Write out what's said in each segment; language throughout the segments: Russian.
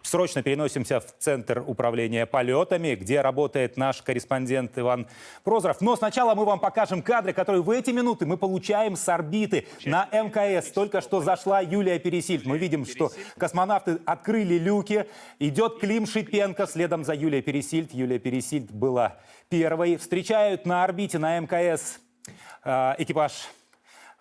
срочно переносимся в Центр управления полетами, где работает наш корреспондент Иван Прозоров. Но сначала мы вам покажем кадры, которые в эти минуты мы получаем с орбиты на МКС. Только что зашла Юлия Пересильд. Мы видим, что космонавты открыли люки. Идет Клим Шипенко следом за Юлией Пересильд. Юлия Пересильд была первой. Встречают на орбите на МКС экипаж,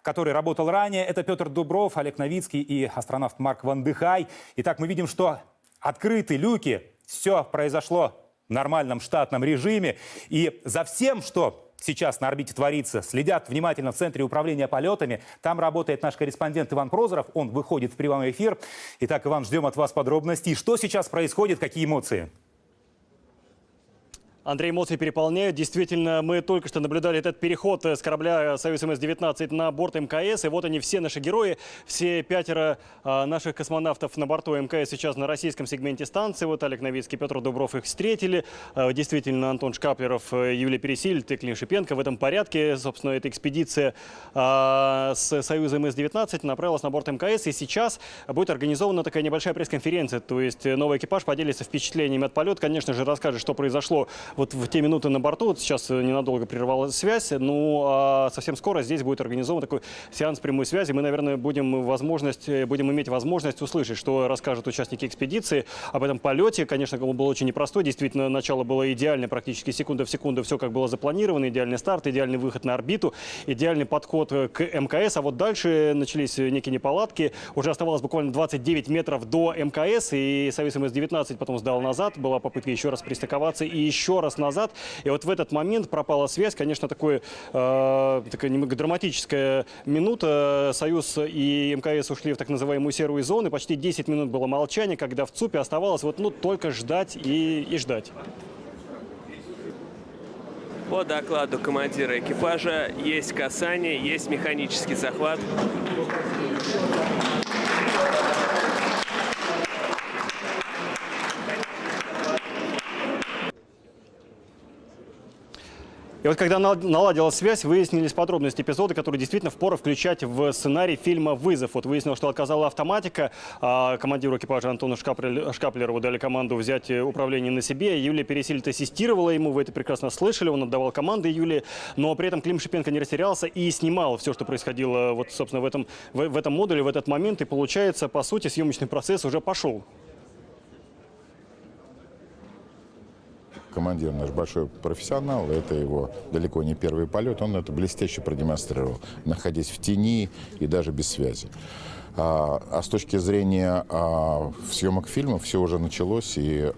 который работал ранее. Это Петр Дубров, Олег Новицкий и астронавт Марк Ван де Хай. Итак, мы видим, что открыты люки. Все произошло в нормальном штатном режиме. И за всем, что сейчас на орбите творится, следят внимательно в Центре управления полетами. Там работает наш корреспондент Иван Прозоров. Он выходит в прямой эфир. Итак, Иван, ждем от вас подробностей. Что сейчас происходит, какие эмоции? Андрей, эмоции переполняют. Действительно, мы только что наблюдали этот переход с корабля «Союз МС-19» на борт МКС. И вот они, все наши герои, все 5 наших космонавтов на борту МКС сейчас на российском сегменте станции. Вот Олег Новицкий, Петр Дубров их встретили. Действительно, Антон Шкаплеров, Юлия Пересильд и Клим Шипенко в этом порядке. Собственно, эта экспедиция с «Союза МС-19» направилась на борт МКС. И сейчас будет организована такая небольшая пресс-конференция. То есть новый экипаж поделится впечатлениями от полета. Конечно же, расскажет, что произошло вот в те минуты на борту. Вот сейчас ненадолго прервалась связь, но совсем скоро здесь будет организован такой сеанс прямой связи. Мы, наверное, будем иметь возможность услышать, что расскажут участники экспедиции об этом полете. Конечно, он был очень непростой. Действительно, начало было идеальное, практически секунда в секунду. Все как было запланировано. Идеальный старт, идеальный выход на орбиту, идеальный подход к МКС. А вот дальше начались некие неполадки. Уже оставалось буквально 29 метров до МКС, и «Союз МС-19» потом сдал назад. Была попытка еще раз пристыковаться и еще раз назад. И вот в этот момент пропала связь. Конечно, такая немного драматическая минута. «Союз» и МКС ушли в так называемую серую зону. Почти 10 минут было молчание, когда в ЦУПе оставалось только ждать и ждать. По докладу командира экипажа есть касание, есть механический захват. И вот когда наладилась связь, выяснились подробности эпизода, которые действительно впору включать в сценарий фильма «Вызов». Вот выяснилось, что отказала автоматика. Командиру экипажа Антону Шкаплерову дали команду взять управление на себе. Юлия Пересильд ассистировала ему, вы это прекрасно слышали, он отдавал команды Юлии. Но при этом Клим Шипенко не растерялся и снимал все, что происходило вот, собственно, в этом модуле, в этот момент. И получается, по сути, съемочный процесс уже пошел. Командир наш большой профессионал, это его далеко не первый полет, он это блестяще продемонстрировал, находясь в тени и даже без связи. А с точки зрения съемок фильма все уже началось, и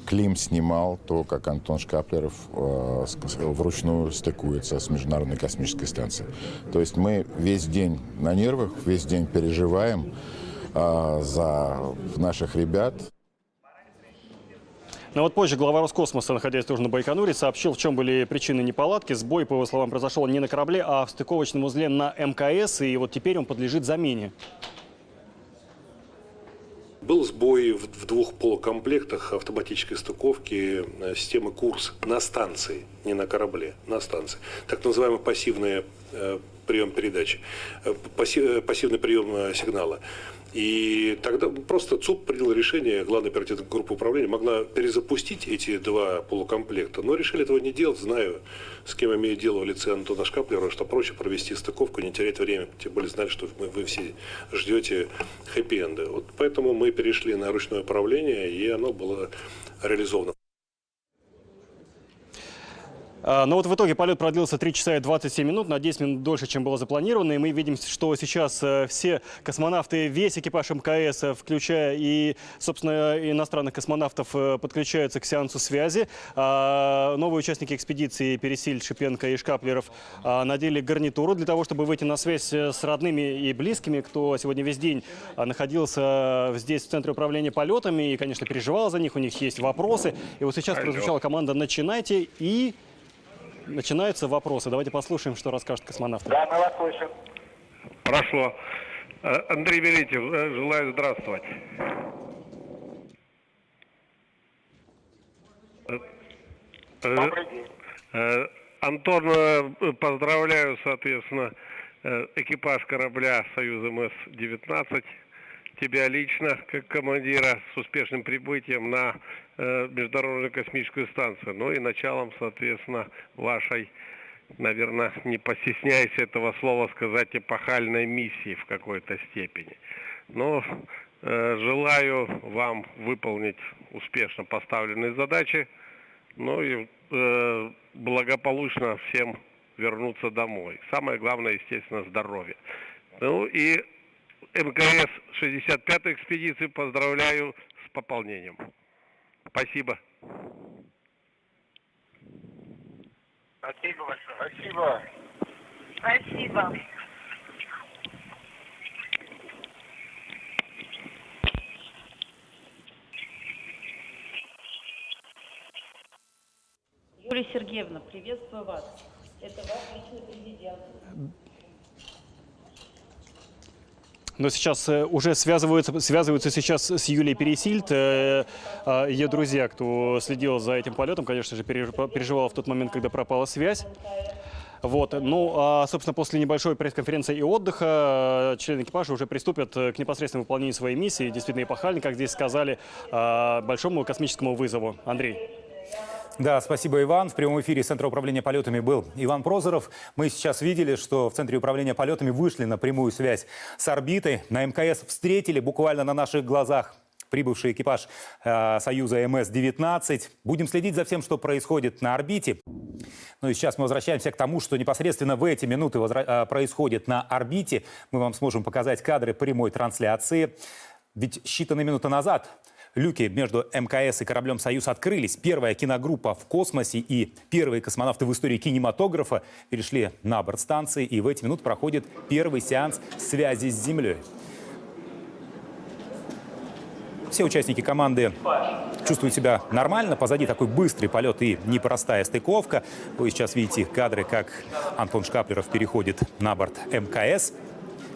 Клим снимал то, как Антон Шкаплеров вручную стыкуется с Международной космической станцией. То есть мы весь день на нервах, весь день переживаем за наших ребят. Но вот позже глава Роскосмоса, находясь тоже на Байконуре, сообщил, в чем были причины неполадки. Сбой, по его словам, произошел не на корабле, а в стыковочном узле на МКС. И вот теперь он подлежит замене. Был сбой в 2 полукомплектах автоматической стыковки системы КУРС на станции, не на корабле, на станции. Так называемый пассивный прием передачи, пассивный прием сигнала. И тогда просто ЦУП принял решение, главная оперативная группа управления могла перезапустить эти 2 полукомплекта, но решили этого не делать, знаю, с кем имею дело в лице Антона Шкаплера, что проще провести стыковку, не терять время, тем более знали, что вы все ждете хэппи-энда. Вот поэтому мы перешли на ручное управление, и оно было реализовано. Но вот в итоге полет продлился 3 часа и 27 минут, на 10 минут дольше, чем было запланировано. И мы видим, что сейчас все космонавты, весь экипаж МКС, включая и, собственно, иностранных космонавтов, подключаются к сеансу связи. Новые участники экспедиции Пересильд, Шипенко и Шкаплеров надели гарнитуру для того, чтобы выйти на связь с родными и близкими, кто сегодня весь день находился здесь, в Центре управления полетами, и, конечно, переживал за них, у них есть вопросы. И вот сейчас прозвучала команда «Начинайте», и начинаются вопросы. Давайте послушаем, что расскажет космонавт. Да, мы вас слышим. Хорошо. Андрей Беретев, желаю здравствовать. Добрый день. Антон, поздравляю, соответственно, экипаж корабля «Союз МС-19». тебя лично, как командира, с успешным прибытием на Международную космическую станцию. Ну и началом, соответственно, вашей, наверное, не постесняясь этого слова сказать, эпохальной миссии в какой-то степени. Но желаю вам выполнить успешно поставленные задачи, ну и благополучно всем вернуться домой. Самое главное, естественно, здоровье. Ну и МКС 65-й экспедиции поздравляю с пополнением. Спасибо. Спасибо большое. Спасибо. Спасибо. Юлия Сергеевна, приветствую вас. Это ваш личный президент. Но сейчас уже связываются сейчас с Юлией Пересильд. Ее друзья, кто следил за этим полетом, конечно же, переживал в тот момент, когда пропала связь. Вот. Ну, а, собственно, после небольшой пресс-конференции и отдыха члены экипажа уже приступят к непосредственному выполнению своей миссии, действительно эпохальной, как здесь сказали, большому космическому вызову. Андрей. Да, спасибо, Иван. В прямом эфире Центра управления полетами был Иван Прозоров. Мы сейчас видели, что в Центре управления полетами вышли на прямую связь с орбитой. На МКС встретили буквально на наших глазах прибывший экипаж Союза МС-19. Будем следить за всем, что происходит на орбите. Ну и сейчас мы возвращаемся к тому, что непосредственно в эти минуты происходит на орбите. Мы вам сможем показать кадры прямой трансляции. Ведь считанные минуты назад люки между МКС и кораблем «Союз» открылись. Первая киногруппа в космосе и первые космонавты в истории кинематографа перешли на борт станции. И в эти минуты проходит первый сеанс связи с Землей. Все участники команды чувствуют себя нормально. Позади такой быстрый полет и непростая стыковка. Вы сейчас видите кадры, как Антон Шкаплеров переходит на борт МКС.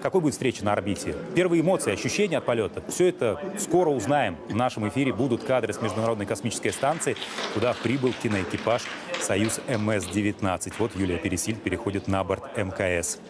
Какой будет встреча на орбите? Первые эмоции, ощущения от полета. Все это скоро узнаем. В нашем эфире будут кадры с Международной космической станции, куда прибыл киноэкипаж «Союз МС-19». Вот Юлия Пересильд переходит на борт МКС.